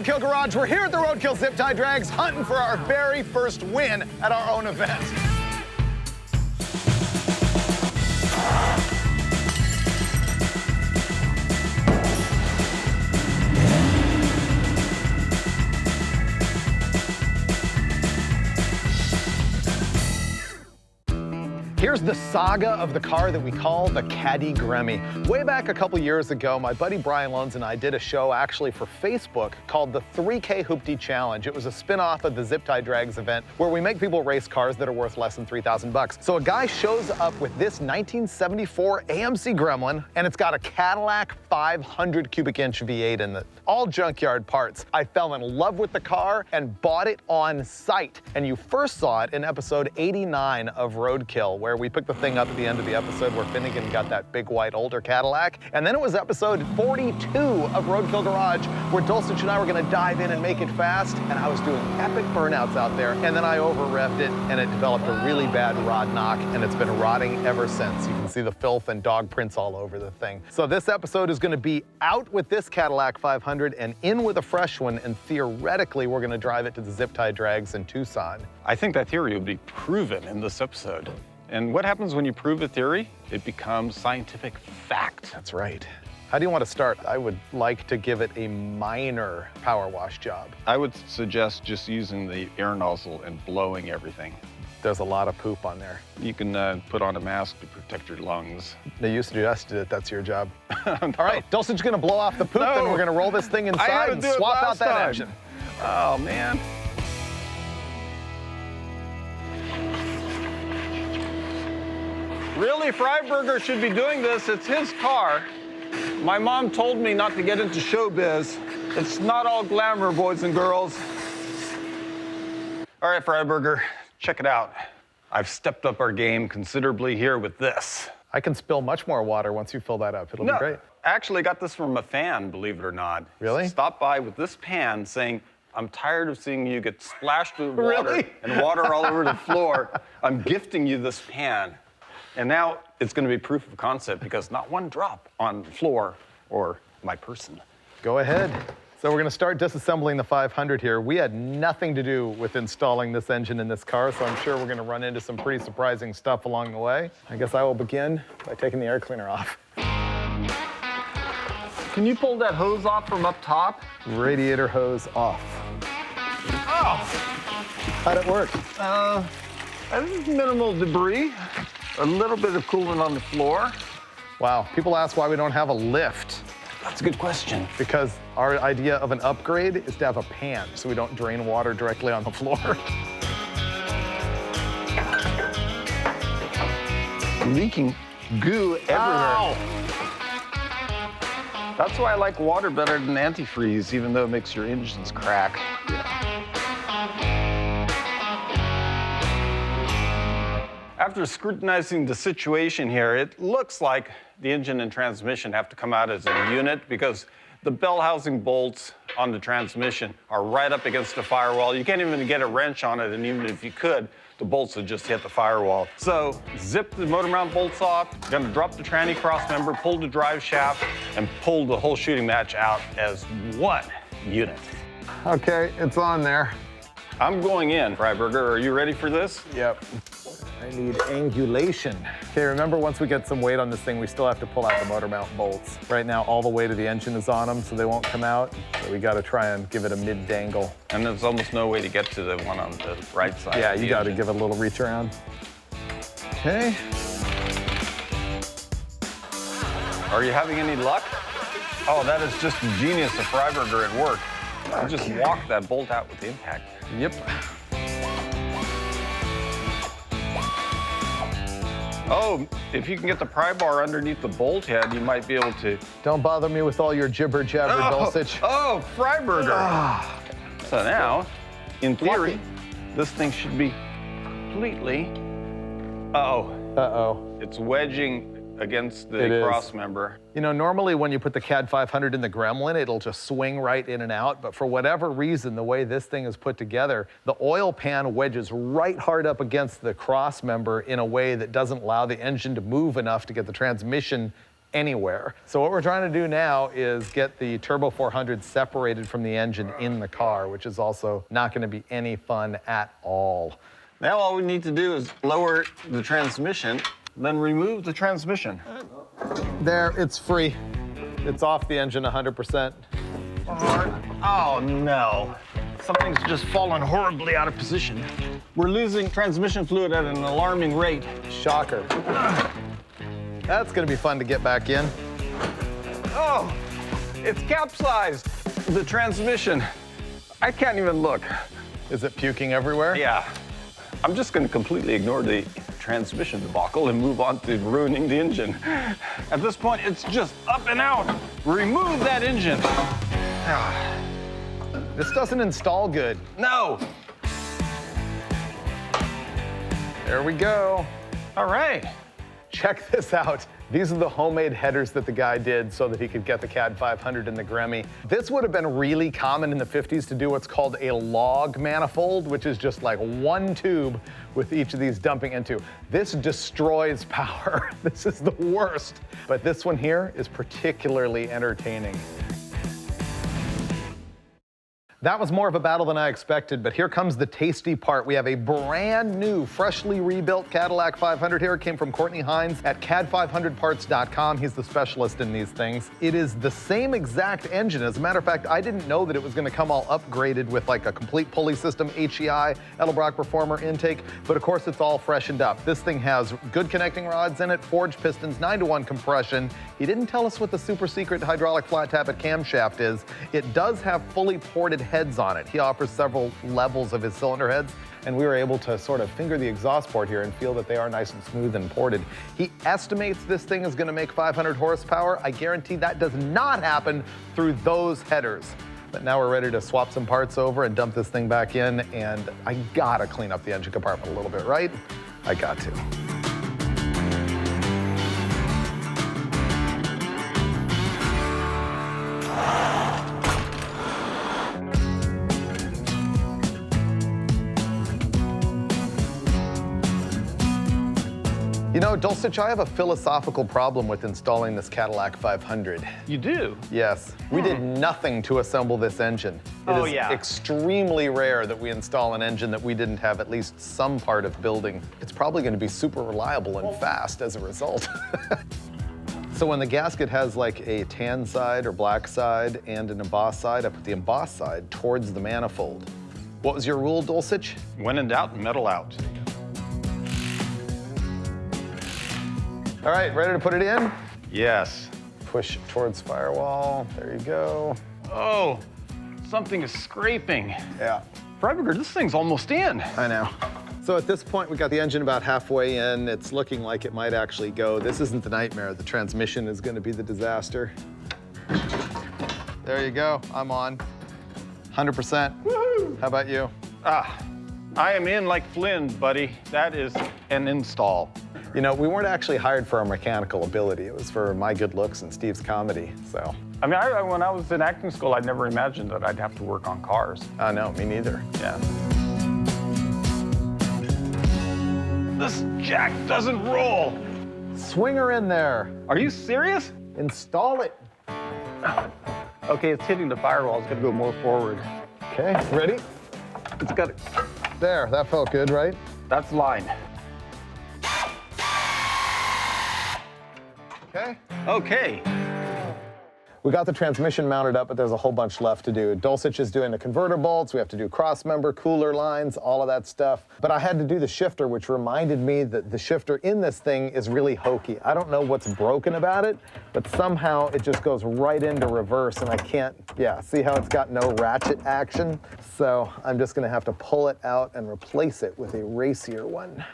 Roadkill Garage. We're here at the Roadkill Zip-Tie Drags, hunting for our very first win at our own event. Here's the saga of the car that we call the Caddy Gremmie. Way back a couple years ago, my buddy Brian Luns and I did a show actually for Facebook called the 3K Hoopty Challenge. It was a spin-off of the Zip-Tie Drags event where we make people race cars that are worth less than $3,000. So a guy shows up with this 1974 AMC Gremlin, and it's got a Cadillac 500 cubic inch V8 in it. All junkyard parts. I fell in love with the car and bought it on site. And you first saw it in episode 89 of Roadkill, where we picked the thing up at the end of the episode where Finnegan got that big white older Cadillac. And then it was episode 42 of Roadkill Garage, where Dulcich and I were gonna dive in and make it fast. And I was doing epic burnouts out there. And then I over-revved it and it developed a really bad rod knock, and it's been rotting ever since. You can see the filth and dog prints all over the thing. So this episode is gonna be out with this Cadillac 500 and in with a fresh one, and theoretically we're gonna drive it to the Zip-Tie Drags in Tucson. I think that theory will be proven in this episode. And what happens when you prove a theory? It becomes scientific fact. That's right. How do you want to start? I would like to give it a minor power wash job. I would suggest just using the air nozzle and blowing everything. There's a lot of poop on there. You can put on a mask to protect your lungs. You suggested it, that's your job. No. All right, Dulcich's gonna blow off the poop, then we're gonna roll this thing inside and swap out that engine. Oh, man. Really, Freiberger should be doing this. It's his car. My mom told me not to get into showbiz. It's not all glamour, boys and girls. All right, Freiberger, check it out. I've stepped up our game considerably here with this. I can spill much more water once you fill that up. It'll be great. Actually got this from a fan, believe it or not. Really? Stopped by with this pan saying, I'm tired of seeing you get splashed with water and water all over the floor. I'm gifting you this pan. And now it's going to be proof of concept because not one drop on the floor or my person. Go ahead. So we're going to start disassembling the 500 here. We had nothing to do with installing this engine in this car, so I'm sure we're going to run into some pretty surprising stuff along the way. I guess I will begin by taking the air cleaner off. Can you pull that hose off from up top? Radiator hose off. Oh! How'd it work? Minimal debris. A little bit of coolant on the floor. Wow, people ask why we don't have a lift. That's a good question. Because our idea of an upgrade is to have a pan so we don't drain water directly on the floor. Leaking goo everywhere. Ow. That's why I like water better than antifreeze, even though it makes your engines crack. After scrutinizing the situation here, it looks like the engine and transmission have to come out as a unit because the bell housing bolts on the transmission are right up against the firewall. You can't even get a wrench on it, and even if you could, the bolts would just hit the firewall. So zip the motor mount bolts off, gonna drop the tranny cross member, pull the drive shaft, and pull the whole shooting match out as one unit. Okay, it's on there. I'm going in, Freiberger. Are you ready for this? Yep. I need angulation. Okay, remember once we get some weight on this thing, we still have to pull out the motor mount bolts. Right now, all the weight of the engine is on them, so they won't come out. So we gotta try and give it a mid-dangle. And there's almost no way to get to the one on the right side. Yeah, you gotta give it a little reach around. Okay. Are you having any luck? Oh, that is just the genius of Freiberger at work. I just walked that bolt out with the impact. Yep. Oh, if you can get the pry bar underneath the bolt head, you might be able to... Don't bother me with all your jibber-jabber, Dulcich. Oh, Freiberger. So now, in theory, this thing should be completely... Uh-oh. It's wedging against the cross member. You know, normally when you put the CAD 500 in the Gremlin, it'll just swing right in and out, but for whatever reason, the way this thing is put together, the oil pan wedges right hard up against the cross member in a way that doesn't allow the engine to move enough to get the transmission anywhere. So what we're trying to do now is get the Turbo 400 separated from the engine in the car, which is also not going to be any fun at all. Now all we need to do is lower the transmission, then remove the transmission. There, it's free. It's off the engine 100%. Oh no. Something's just fallen horribly out of position. We're losing transmission fluid at an alarming rate. Shocker. That's gonna be fun to get back in. Oh, it's capsized. The transmission. I can't even look. Is it puking everywhere? Yeah. I'm just gonna completely ignore the transmission debacle and move on to ruining the engine. At this point, it's just up and out. Remove that engine. This doesn't install good. No. There we go. All right. Check this out. These are the homemade headers that the guy did so that he could get the CAD 500 in the Gremmie. This would have been really common in the 50s to do what's called a log manifold, which is just like one tube with each of these dumping into. This destroys power. This is the worst. But this one here is particularly entertaining. That was more of a battle than I expected, but here comes the tasty part. We have a brand new, freshly rebuilt Cadillac 500 here. It came from Courtney Hines at cad500parts.com. He's the specialist in these things. It is the same exact engine. As a matter of fact, I didn't know that it was gonna come all upgraded with like a complete pulley system, HEI, Edelbrock Performer intake, but of course it's all freshened up. This thing has good connecting rods in it, forged pistons, 9-to-1 compression. He didn't tell us what the super secret hydraulic flat tappet camshaft is. It does have fully ported heads on it. He offers several levels of his cylinder heads, and we were able to sort of finger the exhaust port here and feel that they are nice and smooth and ported. He estimates this thing is gonna make 500 horsepower. I guarantee that does not happen through those headers. But now we're ready to swap some parts over and dump this thing back in, and I gotta clean up the engine compartment a little bit, right? I got to. You know, Dulcich, I have a philosophical problem with installing this Cadillac 500. You do? Yes. We did nothing to assemble this engine. It is extremely rare that we install an engine that we didn't have at least some part of building. It's probably going to be super reliable and fast as a result. So when the gasket has like a tan side or black side and an embossed side, I put the embossed side towards the manifold. What was your rule, Dulcich? When in doubt, metal out. All right, ready to put it in? Yes. Push towards firewall. There you go. Oh, something is scraping. Yeah. Freiberger, this thing's almost in. I know. So at this point, we got the engine about halfway in. It's looking like it might actually go. This isn't the nightmare. The transmission is going to be the disaster. There you go. I'm on. 100%. Woohoo! How about you? I am in like Flynn, buddy. That is an install. You know, we weren't actually hired for our mechanical ability. It was for my good looks and Steve's comedy, so. I mean, when I was in acting school, I never imagined that I'd have to work on cars. No, me neither. Yeah. This jack doesn't roll. Swing her in there. Are you serious? Install it. Okay, it's hitting the firewall. It's gonna go more forward. Okay, ready? It's got it. There, that felt good, right? That's line. Okay. Okay. We got the transmission mounted up, but there's a whole bunch left to do. Dulcich is doing the converter bolts. We have to do cross member, cooler lines, all of that stuff. But I had to do the shifter, which reminded me that the shifter in this thing is really hokey. I don't know what's broken about it, but somehow it just goes right into reverse, and I can't, see how it's got no ratchet action? So I'm just gonna have to pull it out and replace it with a racier one.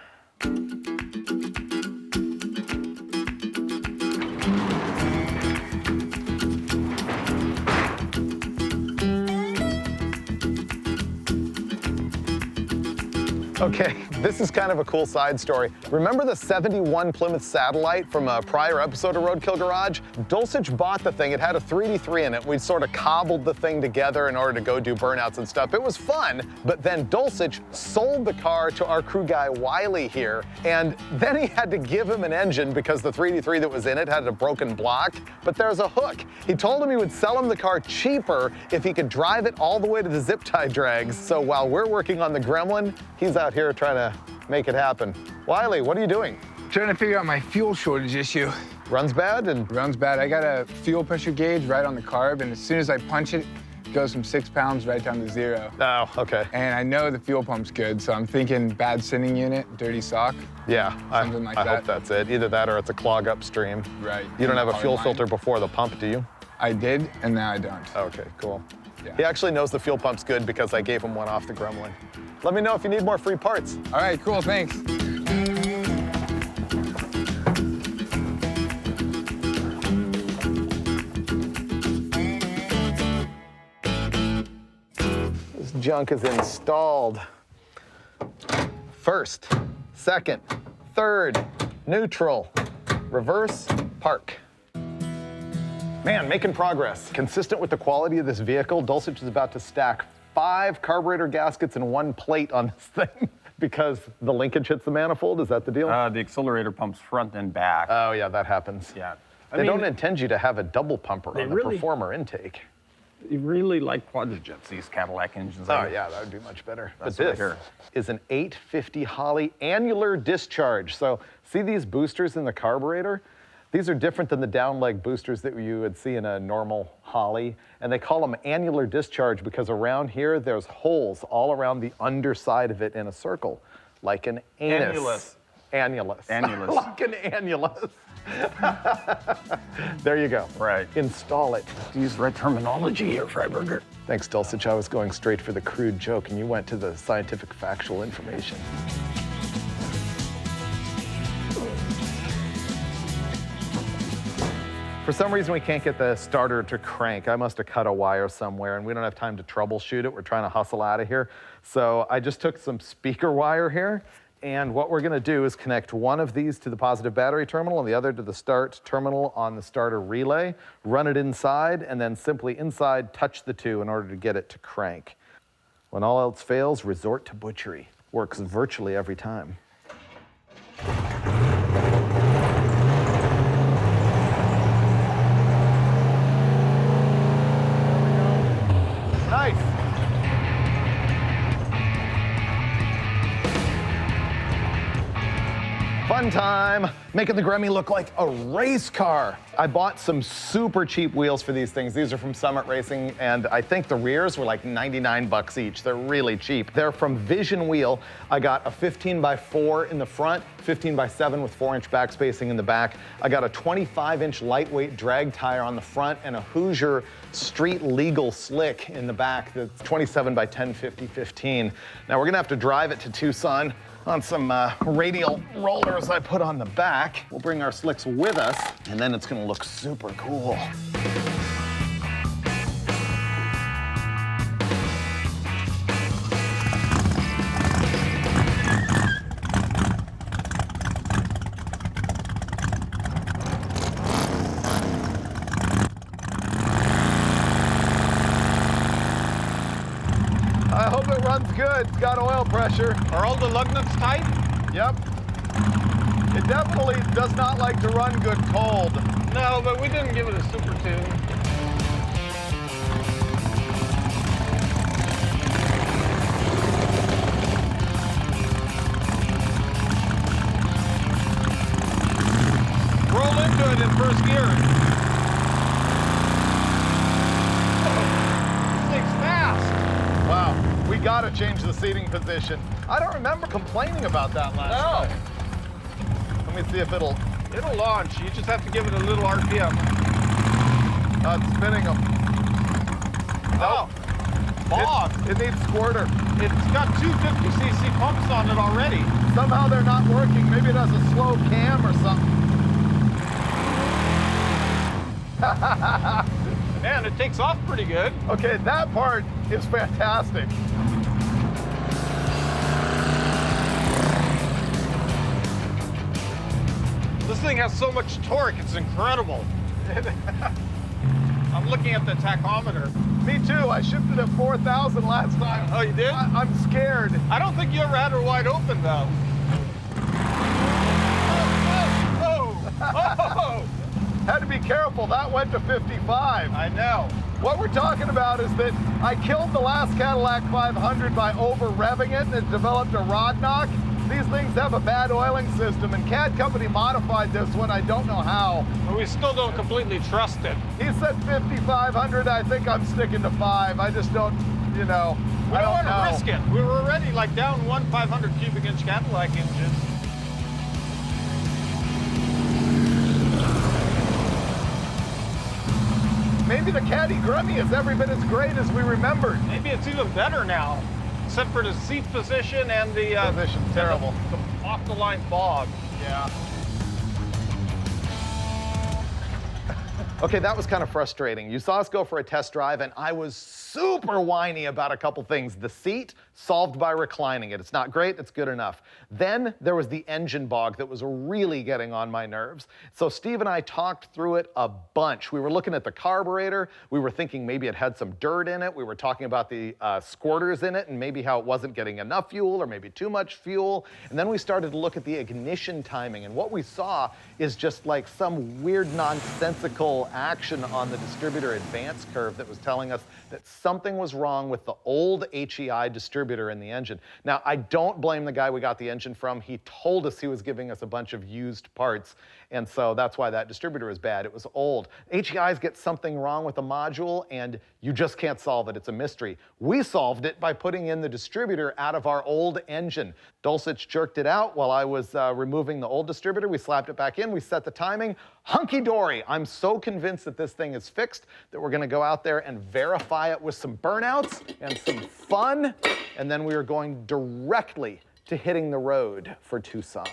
Okay, this is kind of a cool side story. Remember the 71 Plymouth Satellite from a prior episode of Roadkill Garage? Dulcich bought the thing. It had a 3D3 in it. We sort of cobbled the thing together in order to go do burnouts and stuff. It was fun, but then Dulcich sold the car to our crew guy Wiley here, and then he had to give him an engine because the 3D3 that was in it had a broken block, but there's a hook. He told him he would sell him the car cheaper if he could drive it all the way to the Zip-Tie Drags. So while we're working on the Gremlin, he's out here trying to make it happen. Wiley, what are you doing? Trying to figure out my fuel shortage issue. Runs bad and Runs bad. I got a fuel pressure gauge right on the carb, and as soon as I punch it, it goes from 6 pounds right down to 0. oh, okay. And I know the fuel pump's good, so I'm thinking bad sending unit, dirty sock. Yeah, Something like I that. hope that's it. Either that or it's a clog upstream. Right. You don't have a Power fuel line. filter before the pump, do you? I did, and now I don't. Okay, cool. Yeah. He actually knows the fuel pump's good because I gave him one off the Gremlin. Let me know if you need more free parts. All right, cool, thanks. This junk is installed. First, second, third, neutral, reverse, park. Man, making progress. Consistent with the quality of this vehicle, Dulcich is about to stack 5 carburetor gaskets and 1 plate on this thing because the linkage hits the manifold. Is that the deal? The accelerator pumps front and back. Oh yeah, that happens. Yeah. They don't intend you to have a double pumper on the really- Performer intake. You really like quadrojets, these Cadillac engines. Oh yeah, that would be much better. That's but what I this hear. is an 850 Holley annular discharge. So see these boosters in the carburetor? These are different than the down leg boosters that you would see in a normal Holley. And they call them annular discharge because around here, there's holes all around the underside of it in a circle, like an anus. Annulus. Annulus. Annulus. Like an annulus. There you go. Right. Install it. Use the right terminology here, Freiberger. Thanks, Dulcich. I was going straight for the crude joke, and you went to the scientific, factual information. For some reason, we can't get the starter to crank. I must have cut a wire somewhere, and we don't have time to troubleshoot it. We're trying to hustle out of here. So I just took some speaker wire here, and what we're gonna do is connect one of these to the positive battery terminal and the other to the start terminal on the starter relay, run it inside, and then simply inside touch the two in order to get it to crank. When all else fails, resort to butchery. Works virtually every time. Nice. Fun time, making the Gremmie look like a race car. I bought some super cheap wheels for these things. These are from Summit Racing, and I think the rears were like 99 bucks each. They're really cheap. They're from Vision Wheel. I got a 15x4 in the front, 15x7 with 4-inch back spacing in the back. I got a 25-inch lightweight drag tire on the front and a Hoosier street legal slick in the back that's 27x10 50-15. Now we're gonna have to drive it to Tucson on some radial rollers I put on the back. We'll bring our slicks with us, and then it's gonna look super cool. I hope it runs good. It's got oil pressure. Are all the lug nuts tight? Yep. It definitely does not like to run good cold. No, but we didn't give it a super tune. Roll into it in first gear. This thing's fast. Wow, we gotta change the seating position. I don't remember complaining about that last time. Let me see if it'll launch. You just have to give it a little RPM. It's spinning them. Oh, Bob. It needs squirter. It's got 250cc pumps on it already. Somehow they're not working. Maybe it has a slow cam or something. Man, it takes off pretty good. Okay, that part is fantastic. thing has so much torque, it's incredible. I'm looking at the tachometer. Me too. I shipped it at 4,000 last time. Oh, you did? I'm scared. I don't think you ever had her wide open, though. Oh! Had to be careful. That went to 55. I know. What we're talking about is that I killed the last Cadillac 500 by over-revving it, and it developed a rod knock. These things have a bad oiling system, and CAD Company modified this one. I don't know how. But we still don't completely trust it. He said 5,500. I think I'm sticking to 5. I just don't, you know. We don't want to risk it. We were already like down one 500 cubic inch Cadillac engine. Maybe the Caddy Gremmie is every bit as great as we remembered. Maybe it's even better now, except for the seat position and the Position's terrible. The off-the-line fog. Yeah. Okay, that was kind of frustrating. You saw us go for a test drive, and I was super whiny about a couple things. The seat, solved by reclining it. It's not great, it's good enough. Then there was the engine bog that was really getting on my nerves. So Steve and I talked through it a bunch. We were looking at the carburetor. We were thinking maybe it had some dirt in it. We were talking about the squirters in it and maybe how it wasn't getting enough fuel or maybe too much fuel. And then we started to look at the ignition timing, and what we saw is just like some weird nonsensical action on the distributor advance curve that was telling us that something was wrong with the old HEI distributor in the engine. Now, I don't blame the guy we got the engine from. He told us he was giving us a bunch of used parts, and so that's why that distributor is bad. It was old. HEIs get something wrong with a module, and you just can't solve it. It's a mystery. We solved it by putting in the distributor out of our old engine. Dulcich jerked it out while I was removing the old distributor. We slapped it back in. We set the timing. Hunky-dory. I'm so convinced that this thing is fixed that we're going to go out there and verify it with some burnouts and some fun, and then we are going directly to hitting the road for Tucson.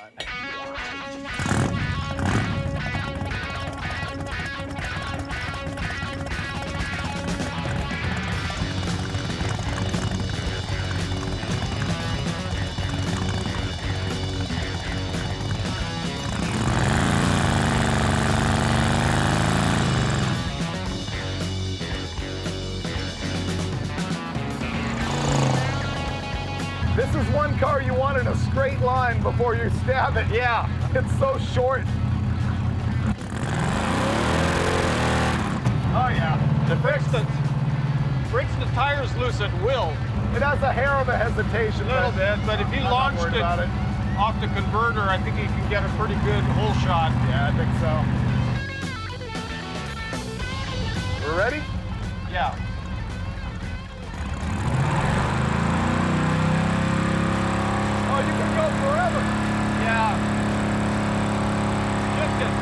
This is one car you want in a straight line before you stab it. Yeah. It's so short. Oh yeah. It breaks the tires loose at will. It has a hair of a hesitation. A little bit, but if he I'm not launched worried it about it. off the converter, I think he can get a pretty good hole shot. Yeah, I think so. We're ready? Yeah. Oh, you can go forever. Yeah. Shift it.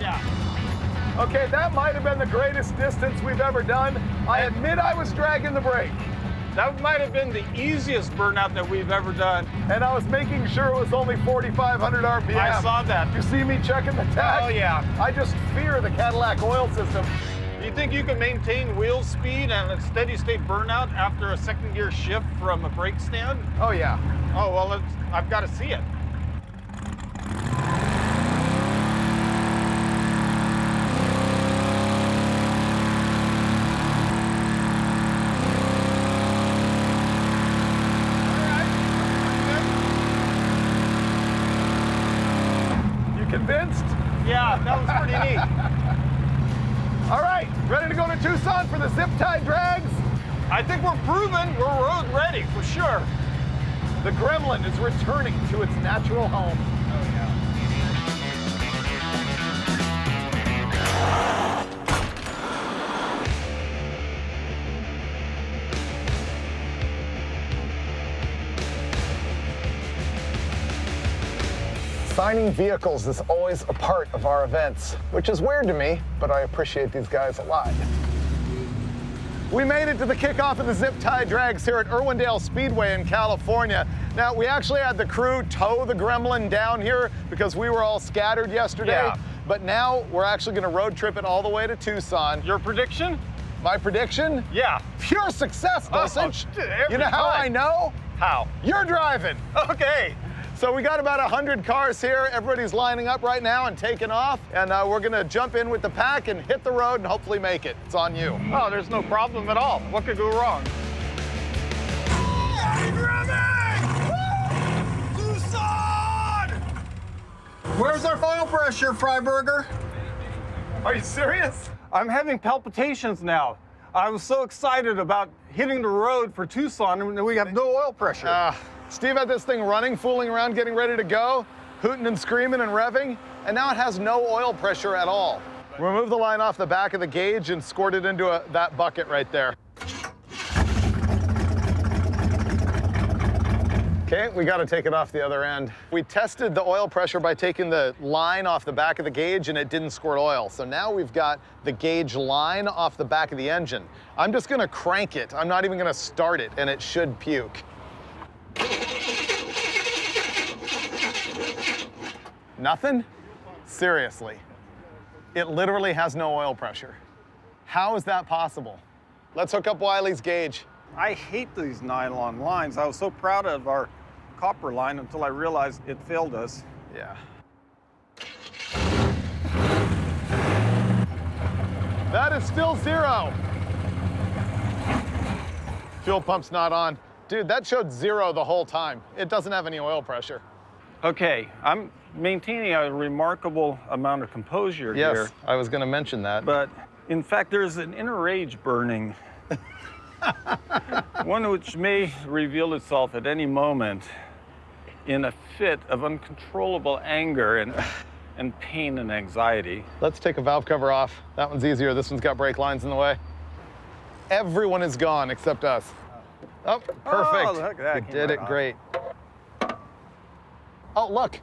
Yeah. Okay, that might have been the greatest distance we've ever done. I admit I was dragging the brake. That might have been the easiest burnout that we've ever done. And I was making sure it was only 4,500 RPM. I saw that. You see me checking the tach? Oh, yeah. I just fear the Cadillac oil system. Do you think you can maintain wheel speed and a steady state burnout after a second gear shift from a brake stand? Oh, yeah. Oh, well, I've got to see it. You convinced? Yeah, that was pretty neat. All right, ready to go to Tucson for the Zip-Tie Drags? I think we're proven we're road ready for sure. The Gremlin is returning to its natural home. Oh, yeah. Signing vehicles is always a part of our events, which is weird to me, but I appreciate these guys a lot. We made it to the kickoff of the Zip-Tie Drags here at Irwindale Speedway in California. Now, we actually had the crew tow the Gremlin down here because we were all scattered yesterday. Yeah. But now we're actually going to road trip it all the way to Tucson. Your prediction? My prediction? Yeah. Pure success, Dulcich. every You know how time. I know? How? You're driving. Okay. So we got about 100 cars here. Everybody's lining up right now and taking off. And we're gonna jump in with the pack and hit the road and hopefully make it. It's on you. Oh, there's no problem at all. What could go wrong? Where's our oil pressure, Freiburger? Are you serious? I'm having palpitations now. I was so excited about hitting the road for Tucson, and we have no oil pressure. Steve had this thing running, fooling around, getting ready to go, hooting and screaming and revving, and now it has no oil pressure at all. Remove the line off the back of the gauge and squirt it into that bucket right there. Okay, we got to take it off the other end. We tested the oil pressure by taking the line off the back of the gauge and it didn't squirt oil. So now we've got the gauge line off the back of the engine. I'm just gonna crank it. I'm not even gonna start it and it should puke. Nothing? Seriously. It literally has no oil pressure. How is that possible? Let's hook up Wiley's gauge. I hate these nylon lines. I was so proud of our copper line until I realized it failed us. Yeah. That is still 0. Fuel pump's not on. Dude, that showed 0 the whole time. It doesn't have any oil pressure. Okay, I'm maintaining a remarkable amount of composure here. Yes, I was gonna mention that. But in fact, there's an inner rage burning. One which may reveal itself at any moment in a fit of uncontrollable anger and pain and anxiety. Let's take a valve cover off. That one's easier. This one's got brake lines in the way. Everyone is gone except us. Oh, perfect. Oh, look at that. You Came did right it off. great. Oh, look.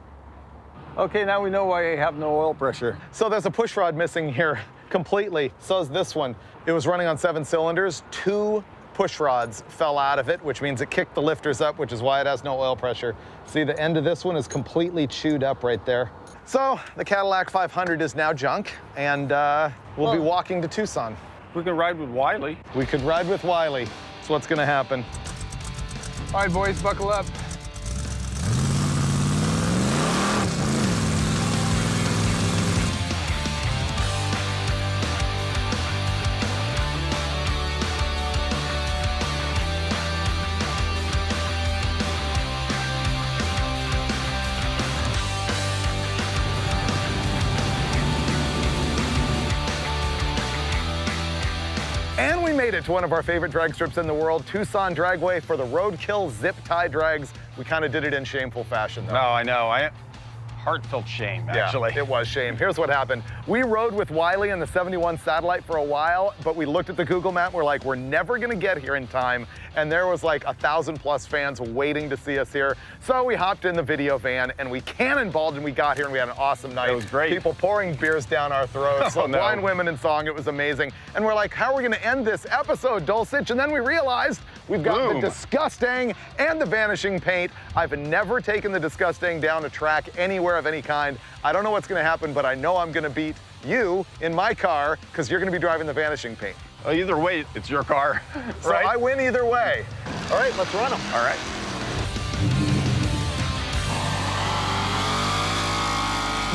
Okay, now we know why you have no oil pressure. So there's a push rod missing here completely. So is this one. It was running on 7 cylinders. 2 push rods fell out of it, which means it kicked the lifters up, which is why it has no oil pressure. See, the end of this one is completely chewed up right there. So the Cadillac 500 is now junk, and we'll be walking to Tucson. We can ride with Wiley. We could ride with Wiley. That's what's gonna happen. All right, boys, buckle up. And we made it to one of our favorite drag strips in the world, Tucson Dragway, for the Roadkill Zip-Tie Drags. We kind of did it in shameful fashion, though. No, I know. Heartfelt shame, actually. Yeah, it was shame. Here's what happened. We rode with Wiley in the 71 Satellite for a while, but we looked at the Google map, we're like, we're never gonna get here in time. And there was like 1,000+ fans waiting to see us here. So we hopped in the video van and we cannonballed and we got here and we had an awesome night. It was great. People pouring beers down our throats, Oh, no. blind women in song, it was amazing. And we're like, how are we gonna end this episode, Dulcich? And then we realized we've got Boom. the Disgusting and the Vanishing Paint. I've never taken the Disgusting down a track anywhere of any kind. I don't know what's gonna happen, but I know I'm gonna beat you in my car because you're gonna be driving the Vanishing Paint. Well, either way, it's your car, So right? I win either way. All right, let's run them. All right.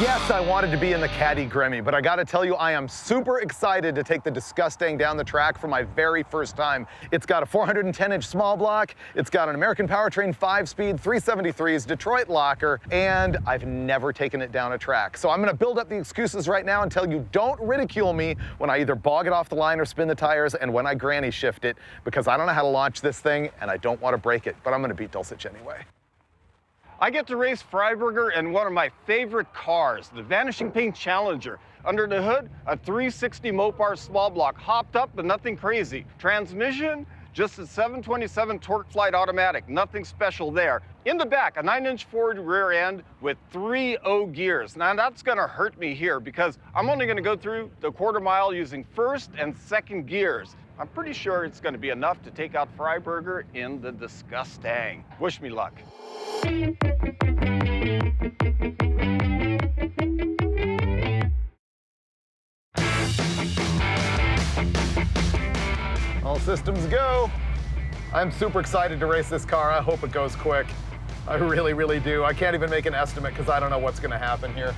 Yes, I wanted to be in the Caddy Gremmie, but I gotta tell you, I am super excited to take the Disgusting down the track for my very first time. It's got a 410-inch small block, it's got an American Powertrain 5-speed 373s Detroit locker, and I've never taken it down a track. So I'm gonna build up the excuses right now and tell you don't ridicule me when I either bog it off the line or spin the tires and when I granny shift it, because I don't know how to launch this thing and I don't want to break it, but I'm gonna beat Dulcich anyway. I get to race Freiburger in one of my favorite cars, the Vanishing Paint Challenger. Under the hood, a 360 Mopar small block, hopped up but nothing crazy. Transmission, just a 727 Torque Flight automatic, nothing special there. In the back, a 9-inch forward rear end with 3 O gears. Now that's gonna hurt me here because I'm only gonna go through the quarter mile using first and second gears. I'm pretty sure it's gonna be enough to take out Freiburger in the Disgusting. Wish me luck. All systems go. I'm super excited to race this car. I hope it goes quick. I really, really do. I can't even make an estimate because I don't know what's gonna happen here.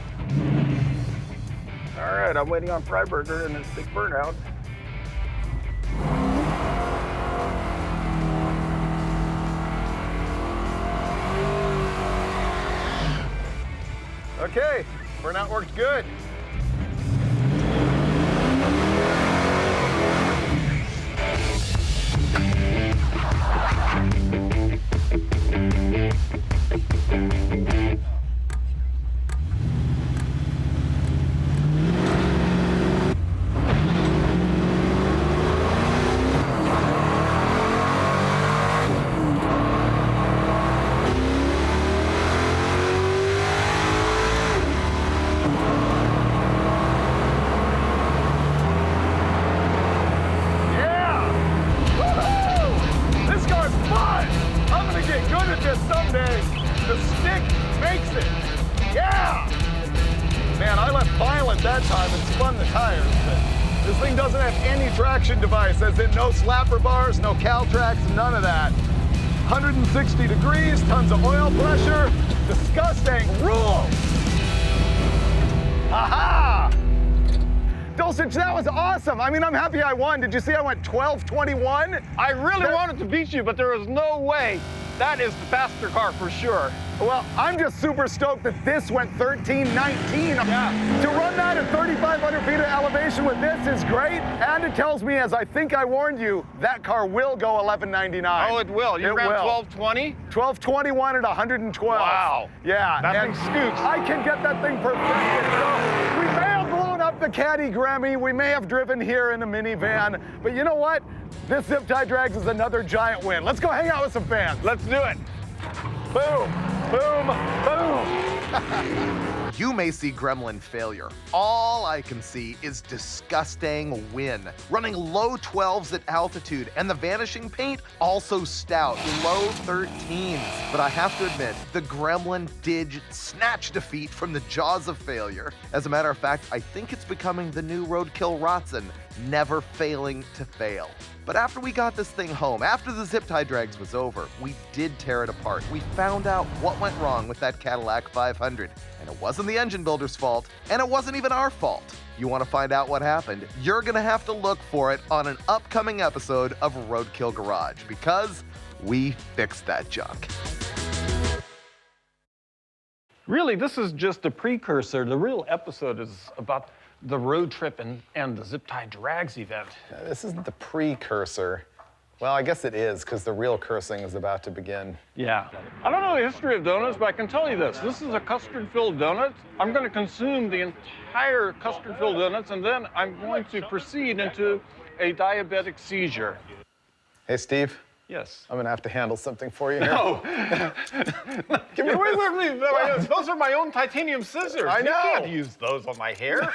All right, I'm waiting on Freiberger and his big burnout. Okay, burnout worked good. Someday, the stick makes it. Yeah! Man, I left violent that time and spun the tires, but this thing doesn't have any traction device, as in no slapper bars, no Caltrax, none of that. 160 degrees, tons of oil pressure, disgusting rules. Aha! Dulcich, that was awesome. I mean, I'm happy I won. Did you see I went 12:21? I really wanted to beat you, but there was no way. That is the faster car for sure. Well, I'm just super stoked that this went 13:19. Yeah. To run that at 3,500 feet of elevation with this is great, and it tells me, as I think I warned you, that car will go 1199. Oh, it will. You ran 1220? 1221 at 112. Wow. Yeah. That and thing scoots. I can get that thing perfected. So we may have blown up the Caddy Gremmie. We may have driven here in a minivan, but you know what? This Zip-Tie Drags is another giant win. Let's go hang out with some fans. Let's do it. Boom, boom, boom. You may see Gremlin failure. All I can see is disgusting win. Running low 12s at altitude, and the vanishing paint also stout, low 13s. But I have to admit, the Gremlin did snatch defeat from the jaws of failure. As a matter of fact, I think it's becoming the new Roadkill Rotson, never failing to fail. But after we got this thing home, after the Zip-Tie Drags was over, we did tear it apart. We found out what went wrong with that Cadillac 500. And it wasn't the engine builder's fault, and it wasn't even our fault. You want to find out what happened? You're gonna have to look for it on an upcoming episode of Roadkill Garage, because we fixed that junk. Really, this is just a precursor. The real episode is about the road trip and the Zip-Tie Drags event. This isn't the precursor. Well, I guess it is, because the real cursing is about to begin. Yeah. I don't know the history of donuts, but I can tell you this. This is a custard-filled donut. I'm going to consume the entire custard-filled donuts, and then I'm going to proceed into a diabetic seizure. Hey, Steve. Yes. I'm gonna have to handle something for you here. No. Get away with me. Those are my own titanium scissors. I know. You can't use those on my hair.